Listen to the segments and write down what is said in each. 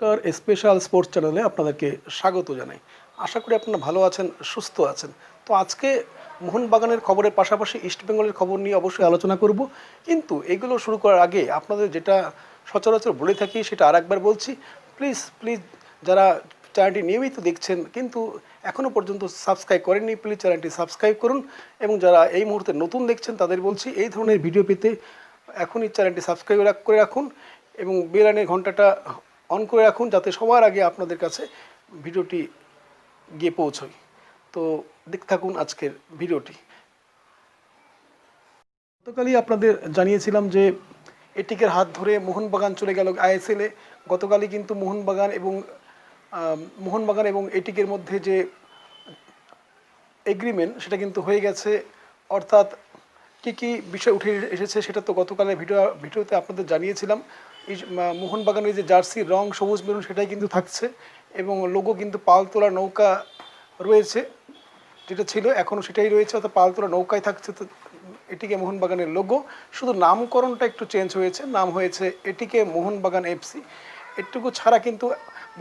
নমস্কার, special sports চ্যানেলে আপনাদেরকে স্বাগত জানাই। আশা করি আপনারা ভালো আছেন, সুস্থ আছেন। তো আজকে মোহনবাগানের খবরের পাশাপাশি ইস্টবেঙ্গলের খবর নিয়ে অবশ্যই আলোচনা করব। কিন্তু এগুলো শুরু করার আগে আপনাদের যেটা সচরাচর বলে থাকি সেটা আরেকবার বলছি, প্লিজ প্লিজ যারা চ্যানেলটি নিয়মিত দেখছেন কিন্তু এখনও পর্যন্ত সাবস্ক্রাইব করেননি, প্লিজ চ্যানেলটি সাবস্ক্রাইব করুন। এবং যারা এই মুহূর্তে নতুন দেখছেন তাদের বলছি, এই ধরনের ভিডিও পেতে এখনই চ্যানেলটি সাবস্ক্রাইব করে রাখুন এবং বেল আইকনের ঘন্টাটা অন করে রাখুন, যাতে সবার আগে আপনাদের কাছে ভিডিওটি গিয়ে পৌঁছয়। তো দেখতে থাকুন আজকের ভিডিওটি। গতকালই আপনাদের জানিয়েছিলাম যে এটিকের হাত ধরে মোহনবাগান চলে গেল আইএসএলে। গতকালই কিন্তু মোহনবাগান এবং এটিকের মধ্যে যে এগ্রিমেন্ট সেটা কিন্তু হয়ে গেছে। অর্থাৎ কী কী বিষয় উঠে এসেছে সেটা তো গতকালের ভিডিওতে আপনাদের জানিয়েছিলাম। মোহনবাগানের যে জার্সির রং সবুজ মেরুন সেটাই কিন্তু থাকছে এবং লোগো কিন্তু পালতোলা নৌকা রয়েছে, যেটা ছিল এখনও সেটাই রয়েছে, অর্থাৎ পালতোলা নৌকায় থাকছে। তো এটিকে মোহনবাগানের লোগো, শুধু নামকরণটা একটু চেঞ্জ হয়েছে, নাম হয়েছে এটিকে মোহনবাগান এফসি। এটুকু ছাড়া কিন্তু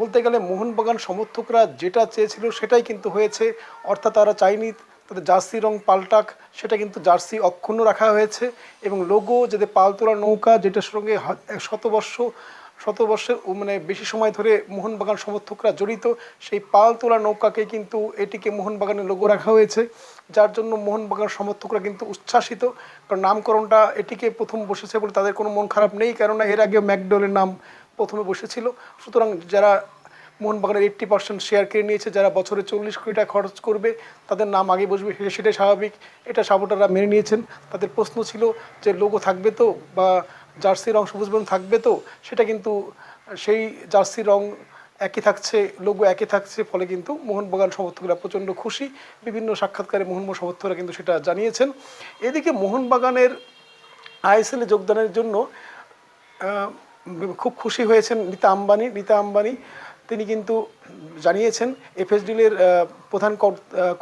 বলতে গেলে মোহনবাগান সমর্থকরা যেটা চেয়েছিল সেটাই কিন্তু হয়েছে। অর্থাৎ তারা চায়নি তাদের জার্সি রং পাল্টাক, সেটা কিন্তু জার্সি অক্ষুণ্ণ রাখা হয়েছে এবং লোগো যাতে পালতোলা নৌকা, যেটার সঙ্গে শতবর্ষের মানে বেশি সময় ধরে মোহনবাগান সমর্থকরা জড়িত, সেই পালতোলা নৌকাকে কিন্তু এটিকে মোহনবাগানের লোগো রাখা হয়েছে, যার জন্য মোহনবাগান সমর্থকরা কিন্তু উচ্ছ্বাসিত। কারণ নামকরণটা এটিকে প্রথম বসেছে বলে তাদের কোনো মন খারাপ নেই, কেননা এর আগে ম্যাকডোয়েলের নাম প্রথমে বসেছিল। সুতরাং যারা মোহনবাগানের 80% শেয়ার কিনে নিয়েছে, যারা বছরে 40 কোটি টাকা খরচ করবে তাদের নাম আগে বসবে, সেটাই স্বাভাবিক। এটা সাপোর্টাররা মেনে নিয়েছেন। তাদের প্রশ্ন ছিল যে লোগো থাকবে তো, বা জার্সির রং সবুজ বরণ থাকবে তো, সেটা কিন্তু সেই জার্সির রং একই থাকছে, লোগো একই থাকছে। ফলে কিন্তু মোহনবাগান সমর্থকরা প্রচণ্ড খুশি। বিভিন্ন সাক্ষাৎকারে মোহনবাগান সমর্থকরা কিন্তু সেটা জানিয়েছেন। এদিকে মোহনবাগানের আইএসএলে যোগদানের জন্য খুব খুশি হয়েছেন নীতা আম্বানি। তিনি কিন্তু জানিয়েছেন, এফএসডিএলের প্রধান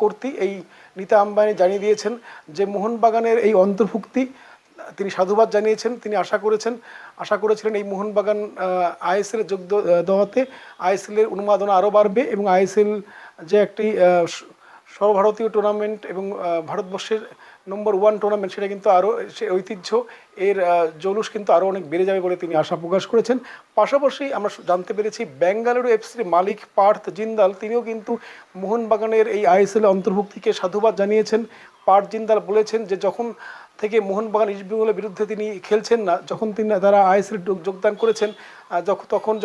কর্ত্রী এই নীতা আম্বানি জানিয়ে দিয়েছেন যে মোহনবাগানের এই অন্তর্ভুক্তি তিনি সাধুবাদ জানিয়েছেন। তিনি আশা করেছিলেন এই মোহনবাগান আইএসএলে যোগ দেওয়াতে আইএসএলের উন্মাদনা আরও বাড়বে এবং আইএসএল যে একটি সর্বভারতীয় টুর্নামেন্ট এবং ভারতবর্ষের নম্বর 1 টুর্নামেন্ট, সেটা কিন্তু আরও সে ঐতিহ্য, এর জৌলুস কিন্তু আরও অনেক বেড়ে যাবে বলে তিনি আশা প্রকাশ করেছেন। পাশাপাশি আমরা জানতে পেরেছি বেঙ্গালুরু এফসির মালিক পার্থ জিন্দাল তিনিও কিন্তু মোহনবাগানের এই আইএসএল অন্তর্ভুক্তিকে সাধুবাদ জানিয়েছেন। পার্থ জিন্দাল বলেছেন যে যখন থেকে মোহনবাগান ইস্টবেঙ্গলের বিরুদ্ধে তিনি খেলছেন না, যখন তারা আইএসএল যোগদান করেছেন,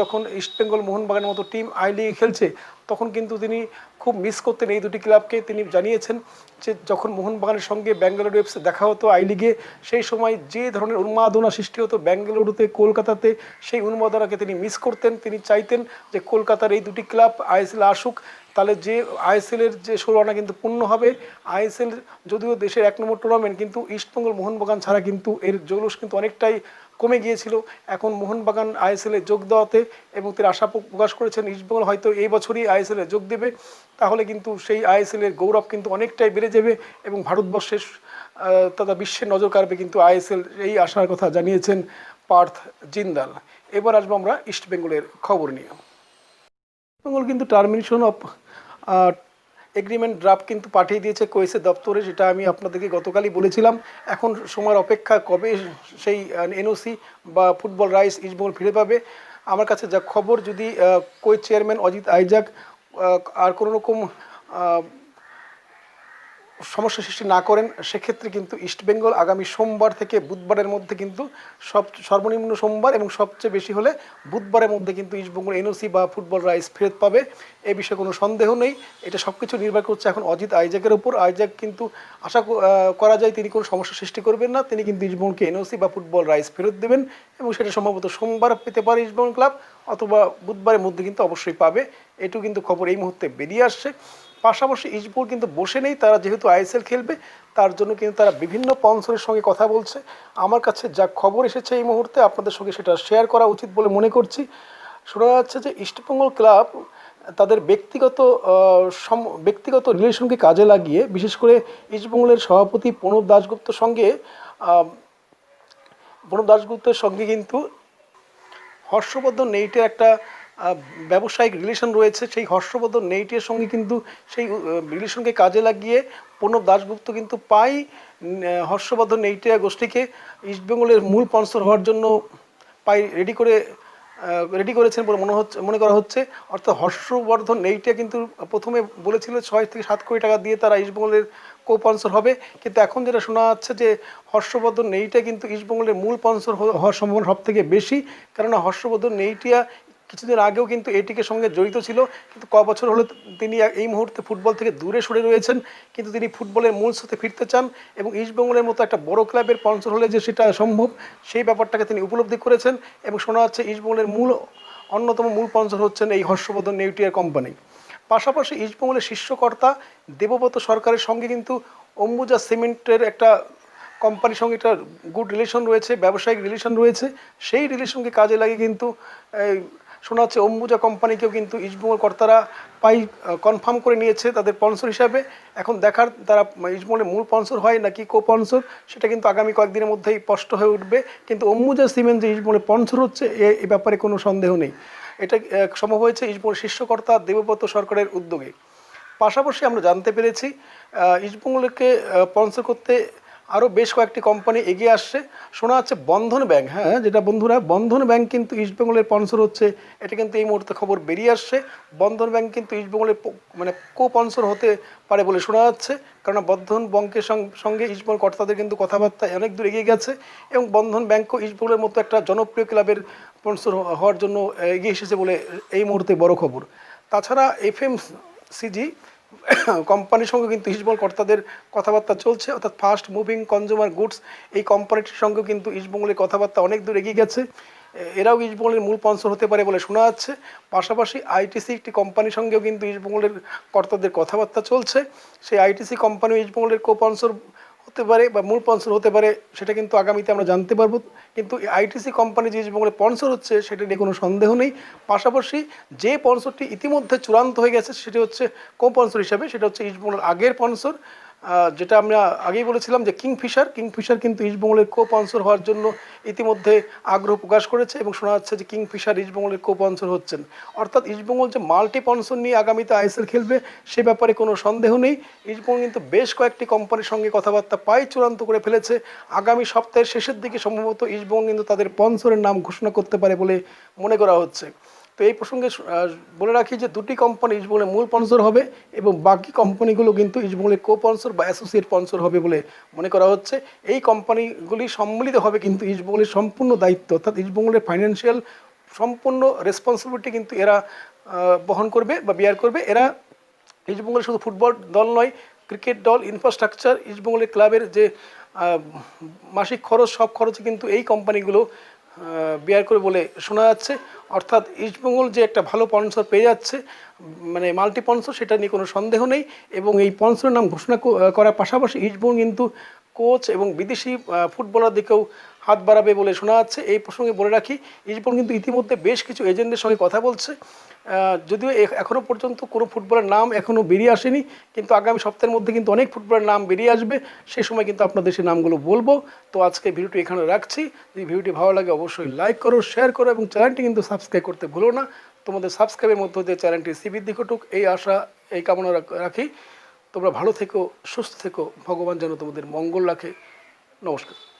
যখন ইস্টবেঙ্গল মোহনবাগানের মতো টিম আই লিগে খেলছে, তখন কিন্তু তিনি খুব মিস করতেন এই দুটি ক্লাবকে। তিনি জানিয়েছেন যে যখন মোহনবাগানের সঙ্গে বেঙ্গালুরু এফসি দেখা হতো আই লিগে, সেই সময় যে ধরনের উন্মাদনা সৃষ্টি হতো বেঙ্গালুরুতে, কলকাতাতে, সেই উন্মাদনাকে তিনি মিস করতেন। তিনি চাইতেন যে কলকাতার এই দুটি ক্লাব আইএসএল আসুক, তাহলে যে আইএসএলের যে 16 আনা কিন্তু পূর্ণ হবে। আইএসএল যদিও দেশের 1 নম্বর টুর্নামেন্ট, কিন্তু ইস্টবেঙ্গল মোহনবাগান ছাড়া কিন্তু এর জৌলুস কিন্তু অনেকটাই কমে গিয়েছিল। এখন মোহনবাগান আইএসএলে যোগ দেওয়াতে এবং তিনি আশা প্রকাশ করেছেন ইস্টবেঙ্গল হয়তো এই বছরই আইএসএলে যোগ দেবে, তাহলে কিন্তু সেই আইএসএলের গৌরব কিন্তু অনেকটাই বেড়ে যাবে এবং ভারতবর্ষের তথা বিশ্বের নজর কাড়বে কিন্তু আইএসএল, এই আশার কথা জানিয়েছেন পার্থ জিন্দাল। এবার আসবো আমরা ইস্টবেঙ্গলের খবর নিয়ে। ইস্টবেঙ্গল কিন্তু টার্মিনেশন অফ এগ্রিমেন্ট ড্রাফট কিন্তু পাঠিয়ে দিয়েছে কোয়েসের দপ্তরে, যেটা আমি আপনাদেরকে গতকালই বলেছিলাম। এখন সময়ের অপেক্ষা কবে সেই এনওসি বা ফুটবল রাইটস ইস্টবেঙ্গল ফিরে পাবে। আমার কাছে যা খবর, যদি কোয়েস চেয়ারম্যান অজিত আইজাক আর কোনো রকম সমস্যা সৃষ্টি না করেন, সেক্ষেত্রে কিন্তু ইস্টবেঙ্গল আগামী সোমবার থেকে বুধবারের মধ্যে কিন্তু সর্বনিম্ন সোমবার এবং সবচেয়ে বেশি হলে বুধবারের মধ্যে কিন্তু ইস্টবেঙ্গল এনওসি বা ফুটবল রাইটস ফেরত পাবে। এ বিষয়ে কোনো সন্দেহ নেই। এটা সব কিছু নির্ভর করছে এখন অজিত আইজাকের উপর। আইজাক কিন্তু আশা করা যায় তিনি কোনো সমস্যা সৃষ্টি করবেন না। তিনি কিন্তু ইস্টবেঙ্গলকে এনওসি বা ফুটবল রাইটস ফেরত দেবেন এবং সেটা সম্ভবত সোমবার পেতে পারে ইস্টবেঙ্গল ক্লাব, অথবা বুধবারের মধ্যে কিন্তু অবশ্যই পাবে। এটুকু কিন্তু খবর এই মুহূর্তে বেরিয়ে আসছে। পাশাপাশি ইস্টবেঙ্গল কিন্তু বসে নেই, তারা যেহেতু আইএসএল খেলবে তার জন্য কিন্তু তারা বিভিন্ন স্পন্সরের সঙ্গে কথা বলছে। আমার কাছে যা খবর এসেছে এই মুহূর্তে আপনাদের সঙ্গে সেটা শেয়ার করা উচিত বলে মনে করছি। শোনা যাচ্ছে যে ইস্টবেঙ্গল ক্লাব তাদের ব্যক্তিগত রিলেশনকে কাজে লাগিয়ে, বিশেষ করে ইস্টবেঙ্গলের সভাপতি প্রণব দাশগুপ্তের সঙ্গে কিন্তু হর্ষবর্ধন নেইটের একটা আহ, ব্যবসায়িক রিলেশন রয়েছে, সেই হর্ষবর্ধন নেইটির সঙ্গে কিন্তু সেই রিলেশনকে কাজে লাগিয়ে প্রণব দাশগুপ্ত কিন্তু পাই হর্ষবর্ধন নেইটিয়া গোষ্ঠীকে ইস্টবেঙ্গলের মূল স্পন্সর হওয়ার জন্য পাই রেডি করেছেন বলে মনে করা হচ্ছে। অর্থাৎ হর্ষবর্ধন নেইটিয়া কিন্তু প্রথমে বলেছিল 6 থেকে 7 কোটি টাকা দিয়ে তারা ইস্টবেঙ্গলের কো স্পন্সর হবে, কিন্তু এখন যেটা শোনা যাচ্ছে যে হর্ষবর্ধন নেইটিয়া কিন্তু ইস্টবেঙ্গলের মূল স্পন্সর হওয়ার সম্ভাবনা সব থেকে বেশি। কেননা হর্ষবর্ধন নেইটিয়া কিছুদিন আগেও কিন্তু এটিকে সঙ্গে জড়িত ছিল, কিন্তু ক বছর হলো তিনি এই মুহূর্তে ফুটবল থেকে দূরে সরে রয়েছেন, কিন্তু তিনি ফুটবলের মূল স্রোতে ফিরতে চান এবং ইস্টবেঙ্গলের মতো একটা বড় ক্লাবের স্পন্সর হলে যে সেটা সম্ভব সেই ব্যাপারটাকে তিনি উপলব্ধি করেছেন এবং শোনা যাচ্ছে ইস্টবেঙ্গলের অন্যতম মূল স্পন্সর হচ্ছেন এই হর্ষবর্ধন নেইটিয়ার কোম্পানি। পাশাপাশি ইস্টবেঙ্গলের শীর্ষকর্তা দেবব্রত সরকারের সঙ্গে কিন্তু অম্বুজা সিমেন্টের একটা কোম্পানির সঙ্গে একটা গুড রিলেশন রয়েছে, ব্যবসায়িক রিলেশন রয়েছে। সেই রিলেশনকে কাজে লাগিয়ে কিন্তু শোনা যাচ্ছে অম্বুজা কোম্পানিকেও কিন্তু ইস্টবেঙ্গল কর্তারা কনফার্ম করে নিয়েছে তাদের স্পন্সর হিসাবে। এখন দেখার তারা ইস্টবেঙ্গলের মূল স্পন্সর হয় নাকি কো স্পন্সর, সেটা কিন্তু আগামী কয়েকদিনের মধ্যেই স্পষ্ট হয়ে উঠবে। কিন্তু অম্বুজা সিমেন্ট যে ইস্টবেঙ্গলের স্পন্সর হচ্ছে এ ব্যাপারে কোনো সন্দেহ নেই। এটা সম্ভব হয়েছে ইস্টবেঙ্গলের শীর্ষকর্তা দেবব্রত সরকারের উদ্যোগে। পাশাপাশি আমরা জানতে পেরেছি ইস্টবেঙ্গলকে স্পন্সর করতে আরও বেশ কয়েকটি কোম্পানি এগিয়ে আসছে। শোনা যাচ্ছে বন্ধন ব্যাংক, হ্যাঁ যেটা বন্ধুরা বন্ধন ব্যাংক কিন্তু ইস্টবেঙ্গলের স্পন্সর হচ্ছে, এটা কিন্তু এই মুহূর্তে খবর বেরিয়ে আসছে। বন্ধন ব্যাংক কিন্তু ইস্টবেঙ্গলের কো স্পন্সর হতে পারে বলে শোনা যাচ্ছে, কারণ বন্ধন ব্যাংকের সঙ্গে ইস্টবেঙ্গল কর্তাদের কিন্তু কথাবার্তা অনেক দূর এগিয়ে গেছে এবং বন্ধন ব্যাংকও ইস্টবেঙ্গলের মতো একটা জনপ্রিয় ক্লাবের স্পন্সর হওয়ার জন্য এগিয়ে এসেছে বলে এই মুহূর্তে বড় খবর। তাছাড়া এফএমসিজি কোম্পানির সঙ্গে কিন্তু ইস্টবেঙ্গল কর্তাদের কথাবার্তা চলছে, অর্থাৎ ফাস্ট মুভিং কনজিউমার গুডস এই কোম্পানিটির সঙ্গেও কিন্তু ইস্টবেঙ্গলের কথাবার্তা অনেক দূর এগিয়ে গেছে। এরাও ইস্টবেঙ্গলের মূল স্পন্সর হতে পারে বলে শোনা যাচ্ছে। পাশাপাশি আইটিসি একটি কোম্পানির সঙ্গেও কিন্তু ইস্টবেঙ্গলের কর্তাদের কথাবার্তা চলছে, সেই আইটিসি কোম্পানিও ইস্টবেঙ্গলের কো স্পন্সর হতে পারে বা মূল স্পন্সর হতে পারে, সেটা কিন্তু আগামীতে আমরা জানতে পারবো। কিন্তু আইটিসি কোম্পানি যে ইস্টবেঙ্গলের স্পন্সর হচ্ছে সেটা নিয়ে কোনো সন্দেহ নেই। পাশাপাশি যে স্পন্সরটি ইতিমধ্যে চূড়ান্ত হয়ে গেছে সেটি হচ্ছে কো স্পন্সর হিসাবে, সেটা হচ্ছে ইস্টবেঙ্গলের আগের স্পন্সর, যেটা আমরা আগেই বলেছিলাম যে কিংফিশার কিন্তু ইস্টবেঙ্গলের কো স্পন্সর হওয়ার জন্য ইতিমধ্যে আগ্রহ প্রকাশ করেছে এবং শোনা যাচ্ছে যে কিংফিশার ইস্টবেঙ্গলের কো স্পন্সর হচ্ছেন। অর্থাৎ ইস্টবেঙ্গল যে মাল্টি স্পন্সর নিয়ে আগামীতে আইএসএল খেলবে সে ব্যাপারে কোনো সন্দেহ নেই। ইস্টবেঙ্গল কিন্তু বেশ কয়েকটি কোম্পানির সঙ্গে কথাবার্তা চূড়ান্ত করে ফেলেছে। আগামী সপ্তাহের শেষের দিকে সম্ভবত ইস্টবেঙ্গল কিন্তু তাদের স্পন্সরের নাম ঘোষণা করতে পারে বলে মনে করা হচ্ছে। তো এই প্রসঙ্গে বলে রাখি যে দুটি কোম্পানি ইস্টবেঙ্গলের মূল স্পন্সর হবে এবং বাকি কোম্পানিগুলো কিন্তু ইস্টবেঙ্গলের কো স্পন্সর বা অ্যাসোসিয়েট স্পন্সর হবে বলে মনে করা হচ্ছে। এই কোম্পানিগুলি সম্মিলিত হবে কিন্তু ইস্টবেঙ্গলের সম্পূর্ণ দায়িত্ব, অর্থাৎ ইস্টবেঙ্গলের ফাইন্যান্সিয়াল সম্পূর্ণ রেসপন্সিবিলিটি কিন্তু এরা বহন করবে বা বিয়ার করবে। এরা ইস্টবেঙ্গলের শুধু ফুটবল দল নয়, ক্রিকেট দল, ইনফ্রাস্ট্রাকচার, ইস্টবেঙ্গলের ক্লাবের যে মাসিক খরচ সব খরচে কিন্তু এই কোম্পানিগুলো বিয়ার করে বলে শোনা যাচ্ছে। অর্থাৎ ইস্টবেঙ্গল যে একটা ভালো স্পন্সর পেয়ে যাচ্ছে মাল্টি স্পন্সর, সেটা নিয়ে কোনো সন্দেহ নেই এবং এই স্পন্সরের নাম ঘোষণা করার পাশাপাশি ইস্টবেঙ্গল কিন্তু কোচ এবং বিদেশি ফুটবলার দিকেও হাত বাড়াবে বলে শোনা যাচ্ছে। এই প্রসঙ্গে বলে রাখি ইস্টবেঙ্গল কিন্তু ইতিমধ্যে বেশ কিছু এজেন্টের সঙ্গে কথা বলছে, যদিও এখনও পর্যন্ত কোনো ফুটবলের নাম এখনও বেরিয়ে আসেনি, কিন্তু আগামী সপ্তাহের মধ্যে কিন্তু অনেক ফুটবলের নাম বেরিয়ে আসবে, সেই সময় কিন্তু আপনাদের সেই নামগুলো বলবো। তো আজকে ভিডিওটি এখানে রাখছি। যদি ভিডিওটি ভালো লাগে অবশ্যই লাইক করো, শেয়ার করো এবং চ্যানেলটি কিন্তু সাবস্ক্রাইব করতে ভুলো না। তোমাদের সাবস্ক্রাইবের মধ্য দিয়ে চ্যানেলটি শ্রীবৃদ্ধি ঘটুক এই আশা, এই কামনা রাখি। তোমরা ভালো থেকো, সুস্থ থেকো, ভগবান যেন তোমাদের মঙ্গল রাখে। নমস্কার।